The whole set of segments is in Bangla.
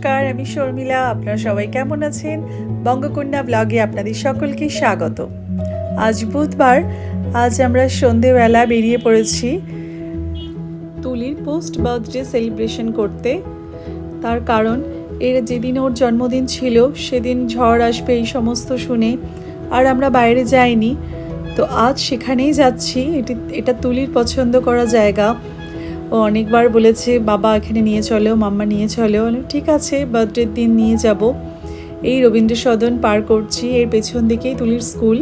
নমস্কার, আমি শর্মিলা। আপনারা সবাই কেমন আছেন? বঙ্গকন্যা ব্লগে আপনাদের সকলকে স্বাগত। আজ বুধবার, আজ আমরা সন্ধেবেলা বেরিয়ে পড়েছি তুলির পোস্ট বার্থডে সেলিব্রেশন করতে। তার কারণ এর যেদিন ওর জন্মদিন ছিল সেদিন ঝড় আসবে এই সমস্ত শুনে আর আমরা বাইরে যাইনি। তো আজ সেখানেই যাচ্ছি। এটা তুলির পছন্দ করা জায়গা। ও অনেকবার বলেছে বাবা এখানে নিয়ে চলো, মাম্মা নিয়ে চলো। ঠিক আছে, বার্থডের দিন নিয়ে যাব। এই রবীন্দ্র সদন পার করছি, এর পেছন দিকেই তুলির স্কুল।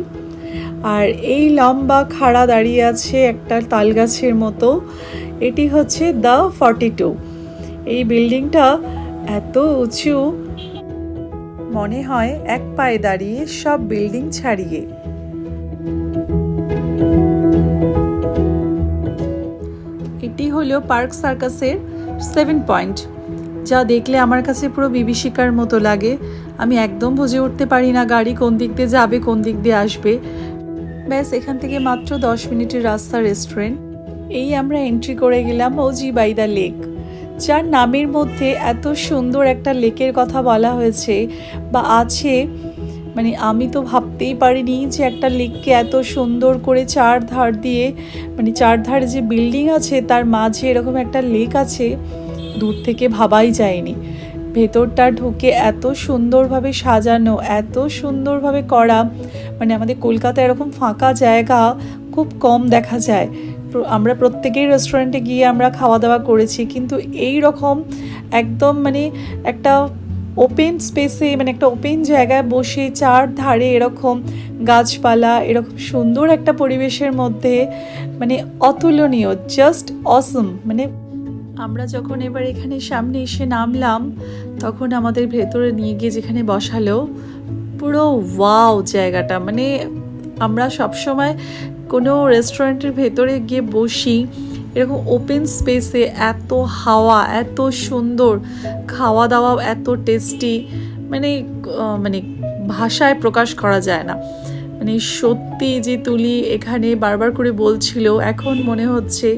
আর এই লম্বা খাড়া দাঁড়িয়ে আছে একটা তাল গাছের মতো, এটি হচ্ছে দ্য 42। এই বিল্ডিংটা এত উঁচু, মনে হয় এক পায়ে দাঁড়িয়ে সব বিল্ডিং ছাড়িয়ে। এটি হলো পার্ক সার্কাসের 7 পয়েন্ট, যা দেখলে আমার কাছে পুরো বিভীষিকার মতো লাগে। আমি একদম বুঝে উঠতে পারি না গাড়ি কোন দিক দিয়ে যাবে, কোন দিক দিয়ে আসবে। ব্যাস, এখান থেকে মাত্র 10 মিনিটের রাস্তা রেস্টুরেন্ট। এই আমরা এন্ট্রি করে গেলাম ওজি বাই দ্য লেক, যার নামের মধ্যে এত সুন্দর একটা লেকের কথা বলা হয়েছে বা আছে। মানে আমি তো ভাবতেই পারিনি যে একটা লেককে এত সুন্দর করে চার ধার দিয়ে, মানে চার ধারে যে বিল্ডিং আছে তার মাঝে এরকম একটা লেক আছে, দূর থেকে ভাবাই যায়নি। ভেতরটা ঢুকে এত সুন্দরভাবে সাজানো, এত সুন্দরভাবে করা, মানে আমাদের কলকাতায় এরকম ফাঁকা জায়গা খুব কম দেখা যায়। আমরা প্রত্যেকেই রেস্টুরেন্টে গিয়ে আমরা খাওয়া দাওয়া করেছি, কিন্তু এই রকম একদম মানে একটা ওপেন স্পেসে, মানে একটা ওপেন জায়গায় বসে চার ধারে এরকম গাছপালা, এরকম সুন্দর একটা পরিবেশের মধ্যে, মানে অতুলনীয়, জাস্ট অসম। মানে আমরা যখন এবার এখানে সামনে এসে নামলাম, তখন আমাদের ভেতরে নিয়ে গিয়ে যেখানে বসালো, পুরো ওয়াও জায়গাটা। মানে আমরা সবসময় কোনো রেস্টুরেন্টের ভেতরে গিয়ে বসি, এরকম ওপেন স্পেসে এত হাওয়া, এত সুন্দর খাওয়া দাওয়া, এত টেস্টি, মানে মানে ভাষায় প্রকাশ করা যায় না। মানে সত্যি যে তুলি এখানে বারবার করে বলছিল, এখন মনে হচ্ছে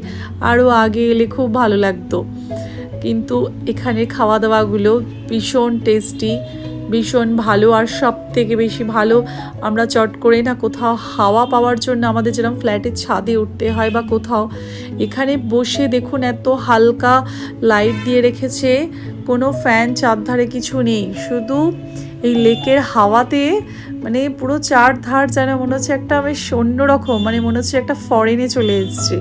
আরও আগে এলে খুব ভালো লাগতো। কিন্তু এখানে খাওয়া দাওয়াগুলো ভীষণ টেস্টি, ভীষণ ভালো। আর সব থেকে বেশি ভালো, আমরা চট করে না কোথাও হাওয়া পাওয়ার জন্য আমাদের যেরকম ফ্ল্যাটের ছাদে উঠতে হয় বা কোথাও, এখানে বসে দেখুন এত হালকা লাইট দিয়ে রেখেছে, কোনো ফ্যান চারধারে কিছু নেই, শুধু এই লেকের হাওয়াতে মানে পুরো চার ধার যেন মনে হচ্ছে একটা বেশ অন্যরকম, মানে মনে হচ্ছে একটা ফরেনে চলে এসছে।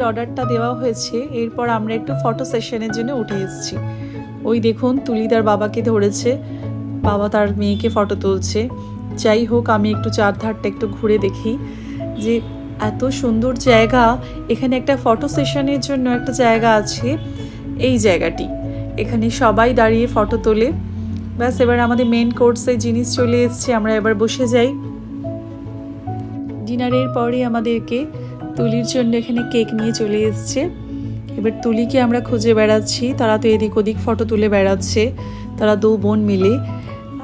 অর্ডারটা দেওয়া হয়েছে, এরপর আমরা একটু ফটো সেশনের জন্য উঠে এসেছি। ওই দেখুন তুলিদার বাবাকে ধরেছে, বাবা তার মেয়েকে ফটো তুলছে। যাই হোক, আমি একটু চারধারটা একটু ঘুরে দেখি যে এত সুন্দর জায়গা। এখানে একটা ফটো সেশনের জন্য একটা জায়গা আছে, এই জায়গাটি, এখানে সবাই দাঁড়িয়ে ফটো তোলে। ব্যাস, এবার আমাদের মেন কোর্সে জিনিস চলে এসছে, আমরা এবার বসে যাই। ডিনারের পরে আমাদেরকে তুলির জন্য এখানে কেক নিয়ে চলে এসছে। এবার তুলিকে আমরা খুঁজে বেড়াচ্ছি, তারা তো এদিক ওদিক ফটো তুলে বেড়াচ্ছে, তারা দু বোন মিলে।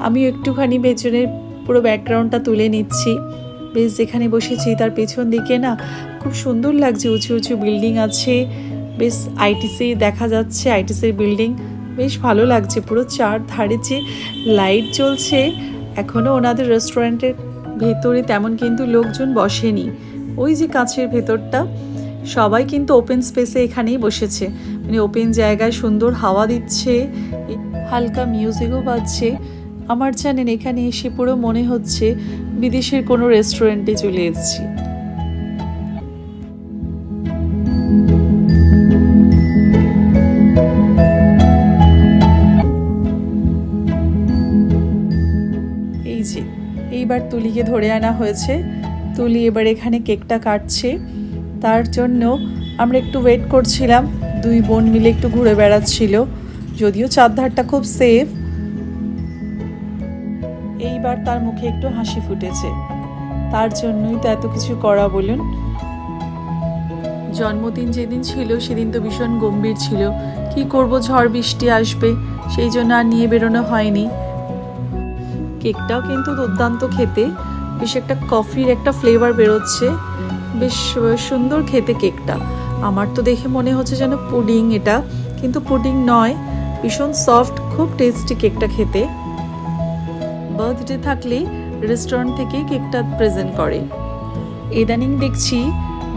আমিও একটুখানি পেছনের পুরো ব্যাকগ্রাউন্ডটা তুলে নিচ্ছি। বেশ, যেখানে বসেছি তার পেছন দিকে না খুব সুন্দর লাগছে, উঁচু উঁচু বিল্ডিং আছে, বেশ আইটিসি দেখা যাচ্ছে, আইটিসির বিল্ডিং, বেশ ভালো লাগছে। পুরো চার ধারে যে লাইট জ্বলছে, এখনও ওনাদের রেস্টুরেন্টের ভেতরে তেমন কিন্তু লোকজন বসেনি। ওই যে কাছের ভেতরটা, সবাই কিন্তু ওপেন স্পেসে এখানেই বসেছে, মানে ওপেন জায়গায় সুন্দর হাওয়া দিচ্ছে, হালকা মিউজিকও বাজছে। আমার জানেন এখানে এসে পুরো মনে হচ্ছে বিদেশের কোনো রেস্টুরেন্টে চলে এসেছি। এই যে এইবার তুলিকে ধরে আনা হয়েছে, তুলি এবার এখানে কেকটা কাটছে। তার জন্য আমরা একটু ওয়েট করছিলাম, দুই বোন মিলে একটু ঘুরে বেড়াচ্ছিল, যদিও চারধারটা খুব সেফ। এইবার তার মুখে একটু হাসি ফুটেছে, তার জন্যই তো এত কিছু করা বলুন। জন্মদিন যেদিন ছিল সেদিন তো ভীষণ গম্ভীর ছিল, কি করব, ঝড় বৃষ্টি আসবে, সেই জন্য আর নিয়ে বেরোনো হয়নি। কেকটাও কিন্তু দুর্দান্ত খেতে, বেশ একটা কফির একটা ফ্লেভার বেরোচ্ছে, বেশ সুন্দর খেতে কেকটা। আমার তো দেখে মনে হচ্ছে যেন পুডিং, এটা কিন্তু পুডিং নয়, ভীষণ সফট, খুব টেস্টি কেকটা খেতে। বার্থডে থাকলে রেস্টুরেন্ট থেকে কেকটা প্রেজেন্ট করে। ইদানিং দেখছি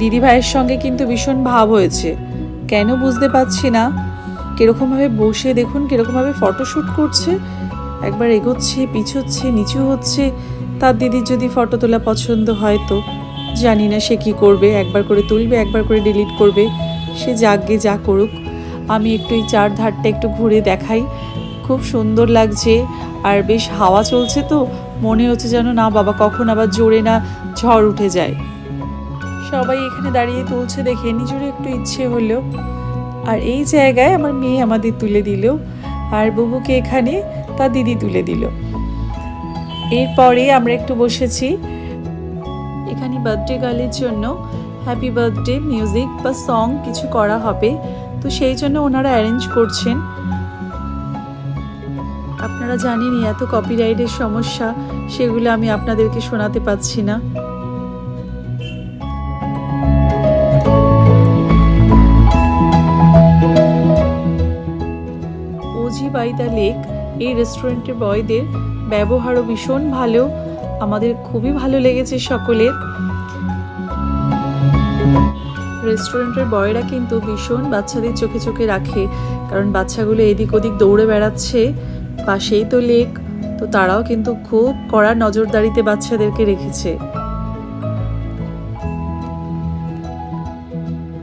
দিদি ভাইয়ের সঙ্গে কিন্তু ভীষণ ভাব হয়েছে, কেন বুঝতে পারছি না। কিরকমভাবে বসে দেখুন, কিরকমভাবে ফটোশ্যুট করছে, একবার এগোচ্ছে, পিছোচ্ছে, নিচু হচ্ছে। তার দিদির যদি ফটো তোলা পছন্দ হয় তো জানি না সে কী করবে, একবার করে তুলবে, একবার করে ডিলিট করবে, সে যাকগে যা করুক। আমি একটু এই চার ধারটা একটু ঘুরে দেখাই, খুব সুন্দর লাগছে, আর বেশ হাওয়া চলছে, তো মনে হচ্ছে যেন না বাবা কখন আবার জোরে না ঝড় উঠে যায়। সবাই এখানে দাঁড়িয়ে তুলছে দেখে নিজেরও একটু ইচ্ছে হলো। আর এই জায়গায় আমার মেয়ে আমাদের তুলে দিল, আর বুবুকে এখানে তার দিদি তুলে দিল। এরপরে আমরা একটু বসেছি, এখানে বার্থডে গার্লের জন্য হ্যাপি বার্থডে মিউজিক বা সং কিছু করা হবে, তো সেই জন্য ওনারা অ্যারেঞ্জ করছেন। আপনারা জানেনই এত কপিরাইটের সমস্যা, সেগুলো আমি আপনাদেরকে শোনাতে পাচ্ছি না। ওজি বাই দ্য লেক, এই রেস্টুরেন্টের বয়দের ব্যবহারও ভীষণ ভালো, আমাদের খুবই ভালো লেগেছে সকলের। রেস্টুরেন্টের বয়রা কিন্তু ভীষণ বাচ্চাদের চোখে চোখে রাখে, কারণ বাচ্চাগুলো এদিক ওদিক দৌড়ে বেড়াচ্ছে, পাশেই তো লেক, তো তারাও কিন্তু খুব কড়া নজরদারিতে বাচ্চাদেরকে রেখেছে।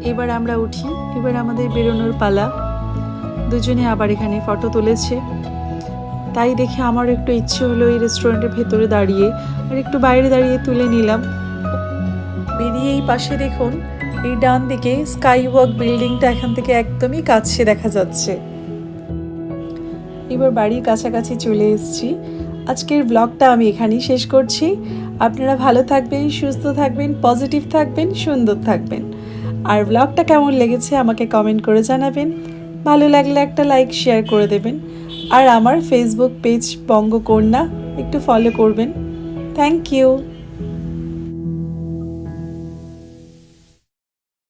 এবার আমরা উঠি, এবার আমাদের বেরোনোর পালা। দুজনে আবার এখানে ফটো তুলেছে, তাই দেখে আমার একটু ইচ্ছে হলো এই রেস্টুরেন্টের ভেতরে দাঁড়িয়ে, আর একটু বাইরে দাঁড়িয়ে তুলে নিলাম। বেরিয়ে এই পাশে দেখুন, এই ডান দিকে স্কাই ওয়াক বিল্ডিংটা এখান থেকে একদমই কাছে দেখা যাচ্ছে। এবার বাড়ির কাছাকাছি চলে এসেছি। আজকের ব্লগটা আমি এখানেই শেষ করছি। আপনারা ভালো থাকবেন, সুস্থ থাকবেন, পজিটিভ থাকবেন, সুন্দর থাকবেন। আর ব্লগটা কেমন লেগেছে আমাকে কমেন্ট করে জানাবেন, ভালো লাগলে একটা লাইক শেয়ার করে দেবেন, আর আমার ফেসবুক পেজ বঙ্গকন্যা একটু ফলো করবেন। Thank you.